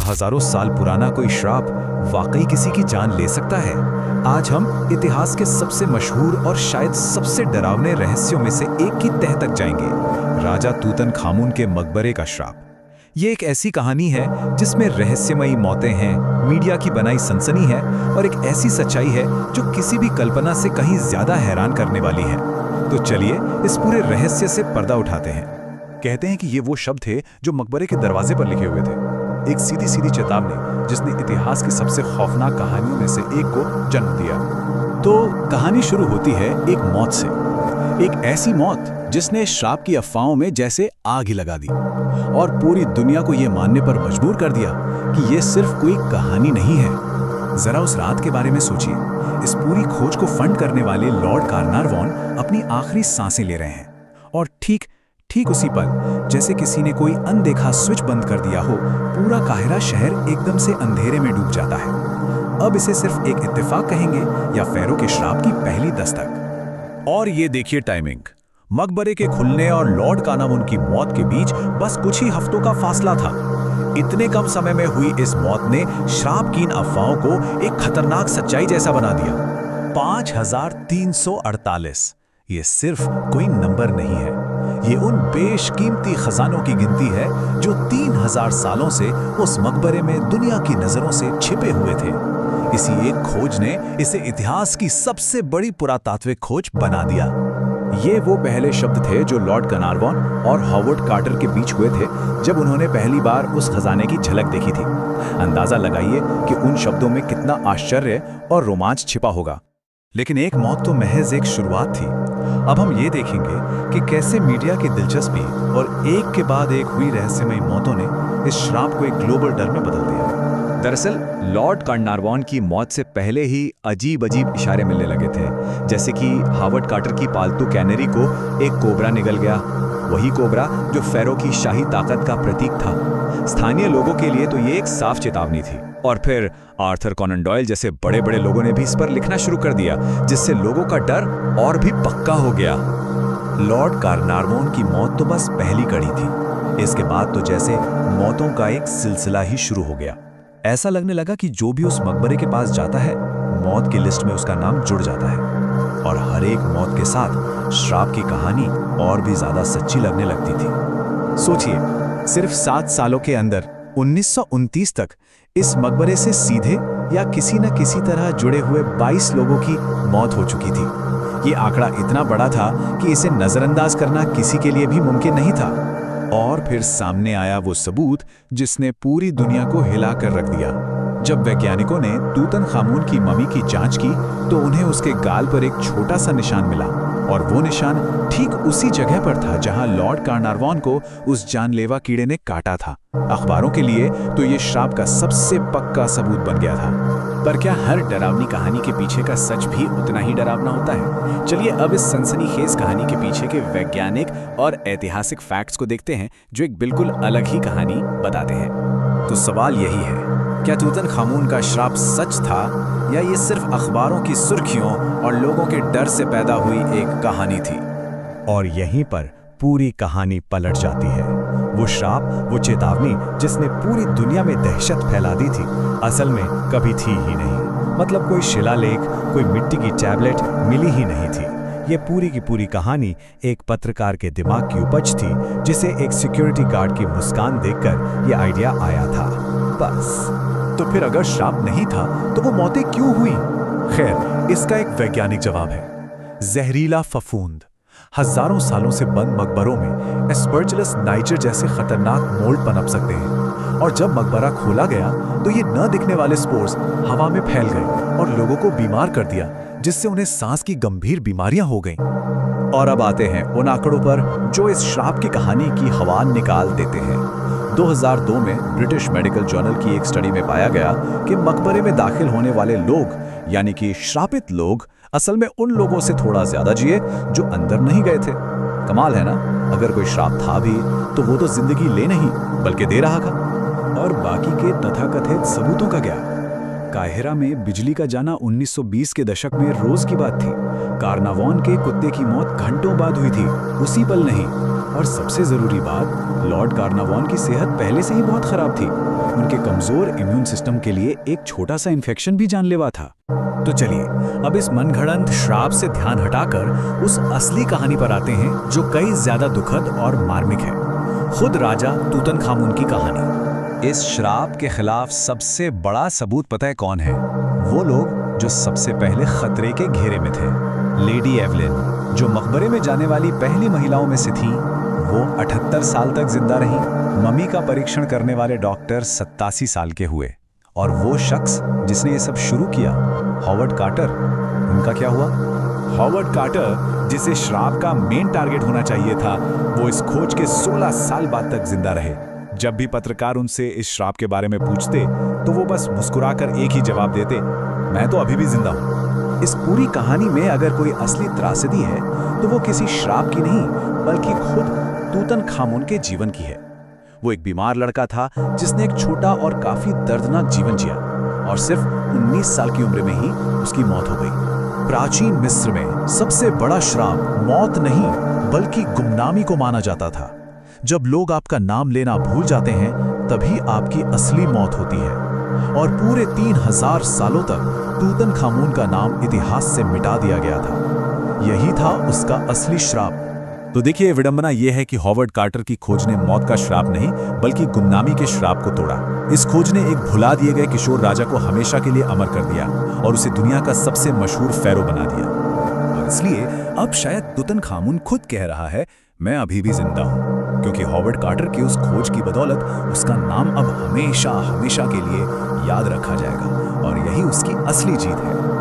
हजारों साल पुराना कोई श्राप वाकई किसी की जान ले सकता है? आज हम इतिहास के सबसे मशहूर और शायद सबसे डरावने रहस्यों में से एक की तह तक जाएंगे, राजा तूतनखामुन के मकबरे का श्राप। ये एक ऐसी कहानी है जिसमें रहस्यमयी मौतें हैं, मीडिया की बनाई सनसनी है और एक ऐसी सच्चाई है जो किसी भी कल्पना से कहीं ज्यादा हैरान करने वाली है। तो चलिए इस पूरे रहस्य से पर्दा उठाते हैं। कहते हैं कि ये वो शब्द थे जो मकबरे के दरवाजे पर लिखे हुए थे, एक सीधी सीधी चेतावनी जिसने इतिहास की सबसे खौफनाक कहानियों में से एक को जन्म दिया। तो कहानी शुरू होती है एक मौत से, एक ऐसी मौत जिसने श्राप की अफवाहों में जैसे आग ही लगा दी और पूरी दुनिया को यह मानने पर मजबूर कर दिया कि यह सिर्फ कोई कहानी नहीं है। जरा उस रात के बारे में सोचिए। इस पूरी खोज को फंड करने वाले लॉर्ड कार्नारवॉन अपनी आखिरी सांसें ले रहे हैं और ठीक उसी पल जैसे किसी ने कोई अनदेखा स्विच बंद कर दिया हो, पूरा काहिरा शहर एकदम से अंधेरे में डूब जाता है। अब इसे सिर्फ एक इत्तेफाक कहेंगे या फेरो के श्राप की पहली दस्तक? और ये देखिए टाइमिंग, मकबरे के खुलने और लॉर्ड कार्नारवॉन की मौत के बीच बस कुछ ही हफ्तों का फासला था। इतने कम समय में हुई इस मौत ने श्रापकीन अफवाहों को एक खतरनाक सच्चाई जैसा बना दिया। 5348 ये सिर्फ कोई नंबर नहीं है, ये उन बेशकीमती खजानों की गिनती है जो 3000 सालों से उस मकबरे में दुनिया की नजरों से छिपे हुए थे। इसी एक खोज ने इसे इतिहास की सबसे बड़ी पुरातात्विक खोज बना दिया। ये वो पहले शब्द थे जो लॉर्ड कार्नारवॉन और हॉवर्ड कार्टर के बीच हुए थे जब उन्होंने पहली बार उस खजाने की झलक देखी थी। अंदाजा लगाइए कि उन शब्दों में कितना आश्चर्य और रोमांच छिपा होगा। लेकिन एक मौत तो महज एक शुरुआत थी। अब हम ये देखेंगे कि कैसे मीडिया की दिलचस्पी और एक के बाद एक हुई रहस्यमयी मौतों ने इस श्राप को एक ग्लोबल डर में बदल दिया। दरअसल लॉर्ड कार्नारवॉन की मौत से पहले ही अजीब इशारे मिलने लगे थे, जैसे कि हॉवर्ड कार्टर की पालतू कैनरी को एक कोबरा निगल गया, वही कोबरा जो फेरो की शाही ताकत का प्रतीक था। स्थानीय लोगों के लिए तो ये एक साफ चेतावनी थी। और फिर आर्थर कॉनन डॉयल जैसे बड़े बड़े लोगों ने भी इस पर लिखना शुरू कर दिया, जिससे लोगों का डर और भी पक्का हो गया। लॉर्ड कार्नारवॉन की मौत तो बस पहली कड़ी थी। इसके बाद तो जैसे मौतों का एक सिलसिला ही शुरू हो गया। ऐसा लगने लगा कि जो भी उस मकबरे के पास जाता है, मौत की लिस्ट में उसका नाम जुड़ जाता है और हर एक मौत के साथ श्राप की कहानी और भी ज्यादा सच्ची लगने लगती थी। सोचिए, सिर्फ 7 सालों के अंदर 1929 तक इस मकबरे से सीधे या किसी न किसी तरह जुड़े हुए 22 लोगों की मौत हो चुकी थी। ये आंकड़ा इतना बड़ा था कि इसे नजरअंदाज करना किसी के लिए भी मुमकिन नहीं था। और फिर सामने आया वो सबूत जिसने पूरी दुनिया को हिला कर रख दिया। जब वैज्ञानिकों ने तूतनखामुन की मम्मी की जांच की तो उन्हें उसके गाल पर एक छोटा सा निशान मिला और वो निशान ठीक उसी जगह पर था जहां लॉर्ड कार्नारवॉन को उस जानलेवा कीड़े ने काटा था। अखबारों के लिए तो ये श्राप का सबसे पक्का सबूत बन गया था। पर क्या हर डरावनी कहानी के पीछे का सच भी उतना ही डरावना होता है? चलिए अब इस सनसनीखेज कहानी के पीछे के वैज्ञानिक और ऐतिहासिक फैक्ट्स को देखते हैं जो एक बिल्कुल अलग ही कहानी बताते हैं। तो सवाल यही है, क्या तूतनखामुन का श्राप सच था या ये सिर्फ अखबारों की सुर्खियों और लोगों के डर से पैदा हुई एक कहानी थी? और यहीं पर पूरी कहानी पलट जाती है। वो श्राप, वो चेतावनी जिसने पूरी दुनिया में दहशत फैला दी थी, असल में कभी थी ही नहीं। मतलब कोई शिलालेख, कोई मिट्टी की टैबलेट मिली ही नहीं थी। ये पूरी की पूरी कहानी एक पत्रकार के दिमाग की उपज थी, जिसे एक सिक्योरिटी गार्ड की मुस्कान देखकर ये आइडिया आया था। बस। तो फिर अगर श्राप नहीं था तो वो मौतें क्यों हुई? खैर, इसका एक वैज्ञानिक जवाब है। जहरीला फफूंद। हजारों सालों से बंद मकबरों में एस्परजिलस नाइजर जैसे खतरनाक मोल्ड पनप सकते हैं और जब मकबरा खोला गया तो ये न दिखने वाले स्पोर्स हवा में फैल गए और लोगों को बीमार कर दिया, जिससे उन्हें सांस की गंभीर बीमारियां हो गईं। और अब आते हैं उन आंकड़ों पर जो इस श्राप की कहानी की हवा निकाल देते हैं। 2002 में ब्रिटिश मेडिकल जर्नल की एक स्टडी में पाया गया कि मकबरे में दाखिल होने वाले लोग, यानी कि श्रापित लोग, असल में उन लोगों से थोड़ा ज्यादा जिए जो अंदर नहीं गए थे। कमाल है ना? अगर कोई श्राप था भी तो वो तो जिंदगी ले नहीं बल्कि दे रहा था। और बाकी के तथाकथित सबूतों का क्या? काहिरा में बिजली का जाना 1920 के दशक में रोज की बात थी। कार्नारवॉन के कुत्ते की मौत घंटों बाद हुई थी, उसी पल नहीं। और सबसे जरूरी बात, लॉर्ड कार्नावान की सेहत पहले से ही बहुत खराब थी। उनके कमजोर इम्यून सिस्टम के लिए एक छोटा सा इन्फेक्शन भी जानलेवा था। तो चलिए अब इस मनगढ़ंत श्राप से ध्यान हटाकर उस असली कहानी पर आते हैं जो कई ज्यादा दुखद और मार्मिक है। खुद राजा तूतनखामुन की कहानी। इस श्राप के खिलाफ सबसे बड़ा सबूत पता है कौन है? वो लोग जो सबसे पहले खतरे के घेरे में थे। लेडी एवलिन, जो मकबरे में जाने वाली पहली महिलाओं में से थी, वो 78 साल तक जिंदा रही। मम्मी का परीक्षण करने वाले डॉक्टर 87 साल के हुए। और वो शख्स जिसने ये सब शुरू किया, हॉवर्ड कार्टर, उनका क्या हुआ? हॉवर्ड कार्टर, जिसे श्राप का मेन टारगेट होना चाहिए था, वो इस खोज के 16 साल बाद तक जिंदा रहे। जब भी पत्रकार उनसे इस श्राप के बारे में पूछते तो वो बस मुस्कुराकर एक ही जवाब देते, मैं तो अभी भी जिंदा हूं। इस पूरी कहानी में अगर कोई असली त्रासदी है तो वो किसी श्राप की नहीं, बल्कि खुद तूतनखामुन के जीवन की है। वो एक बीमार लड़का था जिसने एक छोटा और काफी दर्दनाक जीवन जिया और सिर्फ 19 साल की उम्र में ही उसकी मौत हो गई। प्राचीन मिस्र में सबसे बड़ा श्राप मौत नहीं बल्कि गुमनामी को माना जाता था। जब लोग आपका नाम लेना भूल जाते हैं तभी आपकी असली मौत होती है। और पूरे 3000 सालों तक तूतनखामुन का नाम इतिहास से मिटा दिया गया था। यही था उसका असली श्राप। तो देखिए, विडंबना यह है कि हॉवर्ड कार्टर की खोज ने मौत का श्राप नहीं बल्कि गुमनामी के श्राप को तोड़ा। इस खोज ने एक भुला दिए गए किशोर राजा को हमेशा के लिए अमर कर दिया और उसे दुनिया का सबसे मशहूर फेरो बना दिया। और इसलिए अब शायद तूतनखामुन खुद कह रहा है, मैं अभी भी जिंदा हूं, क्योंकि हॉवर्ड कार्टर की उस खोज की बदौलत उसका नाम अब हमेशा हमेशा के लिए याद रखा जाएगा और यही उसकी असली जीत है।